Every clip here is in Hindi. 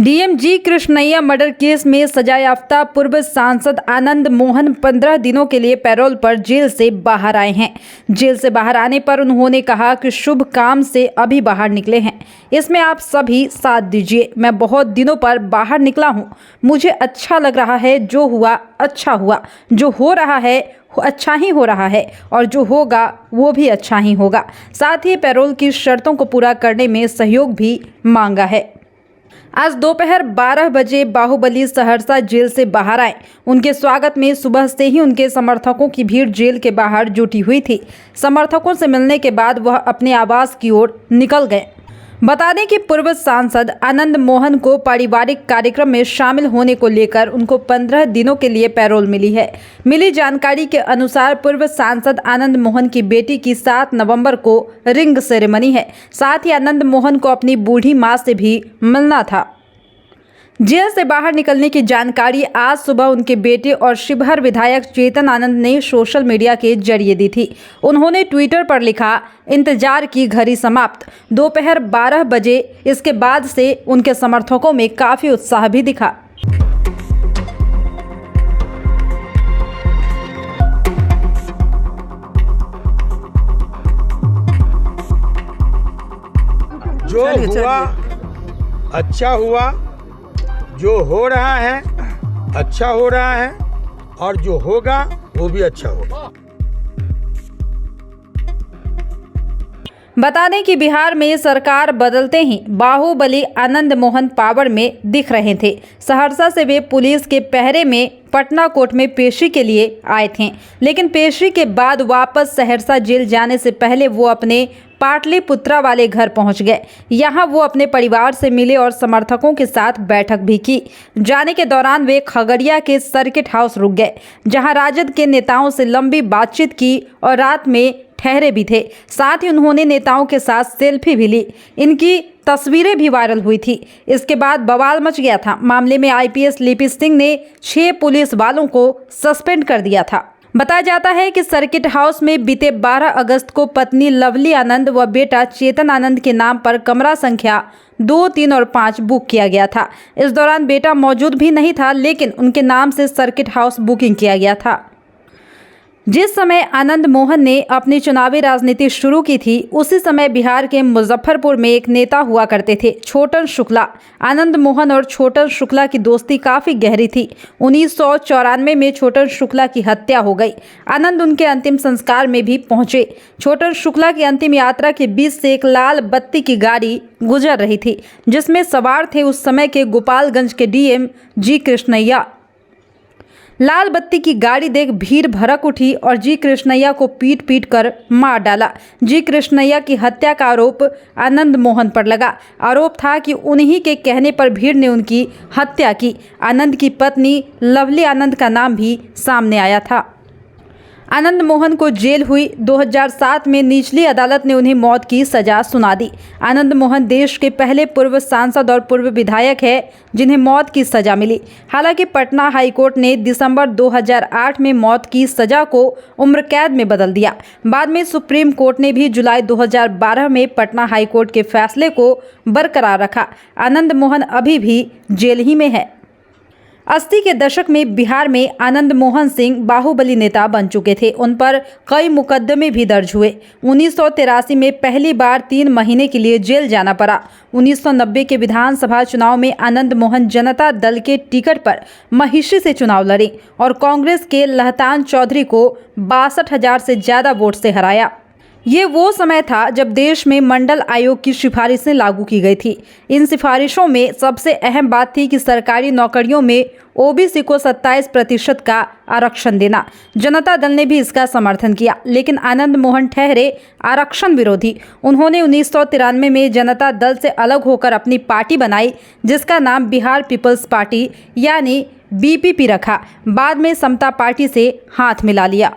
DM G Krishnaiah murder case में सजायाफ्ता पूर्व सांसद आनंद मोहन 15 दिनों के लिए पैरोल पर जेल से बाहर आए हैं। जेल से बाहर आने पर उन्होंने कहा कि शुभ काम से अभी बाहर निकले हैं, इसमें आप सभी साथ दीजिए। मैं बहुत दिनों पर बाहर निकला हूं, मुझे अच्छा लग रहा है। जो हुआ अच्छा हुआ, जो हो रहा है अच्छा ही हो रहा है और जो होगा वो भी अच्छा ही होगा। साथ ही पैरोल की शर्तों को पूरा करने में सहयोग भी मांगा है। आज दोपहर 12 बजे बाहुबली सहरसा जेल से बाहर आए। उनके स्वागत में सुबह से ही उनके समर्थकों की भीड़ जेल के बाहर जुटी हुई थी। समर्थकों से मिलने के बाद वह अपने आवास की ओर निकल गए। बता दें कि पूर्व सांसद आनंद मोहन को पारिवारिक कार्यक्रम में शामिल होने को लेकर उनको 15 दिनों के लिए पैरोल मिली है। मिली जानकारी के अनुसार पूर्व सांसद आनंद मोहन की बेटी की 7 नवंबर को रिंग सेरेमनी है। साथ ही आनंद मोहन को अपनी बूढ़ी मां से भी मिलना था। जेल से बाहर निकलने की जानकारी आज सुबह उनके बेटे और शिवहर विधायक चेतन आनंद ने सोशल मीडिया के जरिए दी थी। उन्होंने ट्विटर पर लिखा, इंतजार की घड़ी समाप्त। दोपहर 12 बजे इसके बाद से उनके समर्थकों में काफी उत्साह भी दिखा। जो हुआ अच्छा हुआ, जो हो रहा है अच्छा हो रहा है और जो होगा वो भी अच्छा होगा। बता दें कि बिहार में सरकार बदलते ही बाहुबली आनंद मोहन पावर में दिख रहे थे। सहरसा से वे पुलिस के पहरे में पटना कोर्ट में पेशी के लिए आए थे, लेकिन पेशी के बाद वापस सहरसा जेल जाने से पहले वो अपने पाटलिपुत्रा वाले घर पहुंच गए। यहां वो अपने परिवार से मिले और समर्थकों के साथ बैठक भी की। जाने के दौरान वे खगड़िया के सर्किट हाउस रुक गए, जहां राजद के नेताओं से लंबी बातचीत की और रात में ठहरे भी थे। साथ ही उन्होंने नेताओं के साथ सेल्फी भी ली। इनकी तस्वीरें भी वायरल हुई थी। इसके बाद बवाल मच गया था। मामले में आईपीएस लिपि सिंह ने 6 पुलिस वालों को सस्पेंड कर दिया था। बताया जाता है कि सर्किट हाउस में बीते 12 अगस्त को पत्नी लवली आनंद व बेटा चेतन आनंद के नाम पर कमरा संख्या 2, 3 और 5 बुक किया गया था। इस दौरान बेटा मौजूद भी नहीं था, लेकिन उनके नाम से सर्किट हाउस बुकिंग किया गया था। जिस समय आनंद मोहन ने अपनी चुनावी राजनीति शुरू की थी, उसी समय बिहार के मुजफ्फरपुर में एक नेता हुआ करते थे, छोटन शुक्ला। आनंद मोहन और छोटन शुक्ला की दोस्ती काफ़ी गहरी थी। 1994 में छोटन शुक्ला की हत्या हो गई। आनंद उनके अंतिम संस्कार में भी पहुंचे। छोटन शुक्ला की अंतिम यात्रा के बीच से एक लाल बत्ती की गाड़ी गुजर रही थी, जिसमें सवार थे उस समय के गोपालगंज के डीएम जी कृष्णैया। लाल बत्ती की गाड़ी देख भीड़ भड़क उठी और जी कृष्णैया को पीट पीट कर मार डाला। जी कृष्णैया की हत्या का आरोप आनंद मोहन पर लगा। आरोप था कि उन्हीं के कहने पर भीड़ ने उनकी हत्या की। आनंद की पत्नी लवली आनंद का नाम भी सामने आया था। आनंद मोहन को जेल हुई 2007 में निचली अदालत ने उन्हें मौत की सजा सुना दी। आनंद मोहन देश के पहले पूर्व सांसद और पूर्व विधायक है जिन्हें मौत की सजा मिली। हालांकि पटना हाईकोर्ट ने दिसंबर 2008 में मौत की सजा को उम्र कैद में बदल दिया। बाद में सुप्रीम कोर्ट ने भी जुलाई 2012 में पटना हाईकोर्ट के फैसले को बरकरार रखा। आनंद मोहन अभी भी जेल ही में है। 80 के दशक में बिहार में आनंद मोहन सिंह बाहुबली नेता बन चुके थे। उन पर कई मुकदमे भी दर्ज हुए। 1983 में पहली बार 3 महीने के लिए जेल जाना पड़ा। 1990 के विधानसभा चुनाव में आनंद मोहन जनता दल के टिकट पर महिषी से चुनाव लड़े और कांग्रेस के लहतान चौधरी को 62,000 से ज़्यादा वोट से हराया। ये वो समय था जब देश में मंडल आयोग की सिफारिशें लागू की गई थी। इन सिफारिशों में सबसे अहम बात थी कि सरकारी नौकरियों में ओबीसी को 27% का आरक्षण देना। जनता दल ने भी इसका समर्थन किया, लेकिन आनंद मोहन ठहरे आरक्षण विरोधी। उन्होंने 1993 में जनता दल से अलग होकर अपनी पार्टी बनाई, जिसका नाम बिहार पीपल्स पार्टी यानी बीपीपी रखा। बाद में समता पार्टी से हाथ मिला लिया।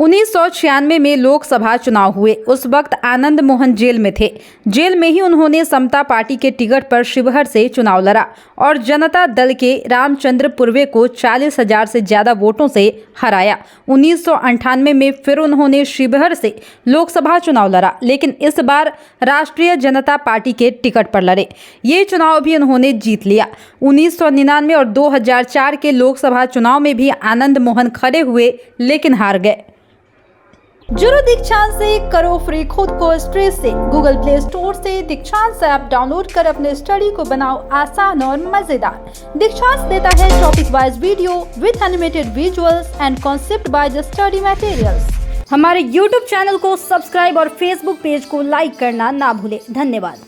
1996 में लोकसभा चुनाव हुए। उस वक्त आनंद मोहन जेल में थे। जेल में ही उन्होंने समता पार्टी के टिकट पर शिवहर से चुनाव लड़ा और जनता दल के रामचंद्र पूर्वे को 40,000 से ज्यादा वोटों से हराया। 1998 में फिर उन्होंने शिवहर से लोकसभा चुनाव लड़ा, लेकिन इस बार राष्ट्रीय जनता पार्टी के टिकट पर लड़े। ये चुनाव भी उन्होंने जीत लिया। 1999 और 2004 के लोकसभा चुनाव में भी आनंद मोहन खड़े हुए, लेकिन हार गए। जुड़ो दीक्षांत से, करो फ्री खुद को स्ट्रेस से। गूगल प्ले स्टोर से दीक्षांत ऐप डाउनलोड कर अपने स्टडी को बनाओ आसान और मजेदार। दीक्षांत देता है topic wise video with animated visuals and concept bye study materials. हमारे YouTube चैनल को सब्सक्राइब और Facebook पेज को लाइक करना ना भूले। धन्यवाद।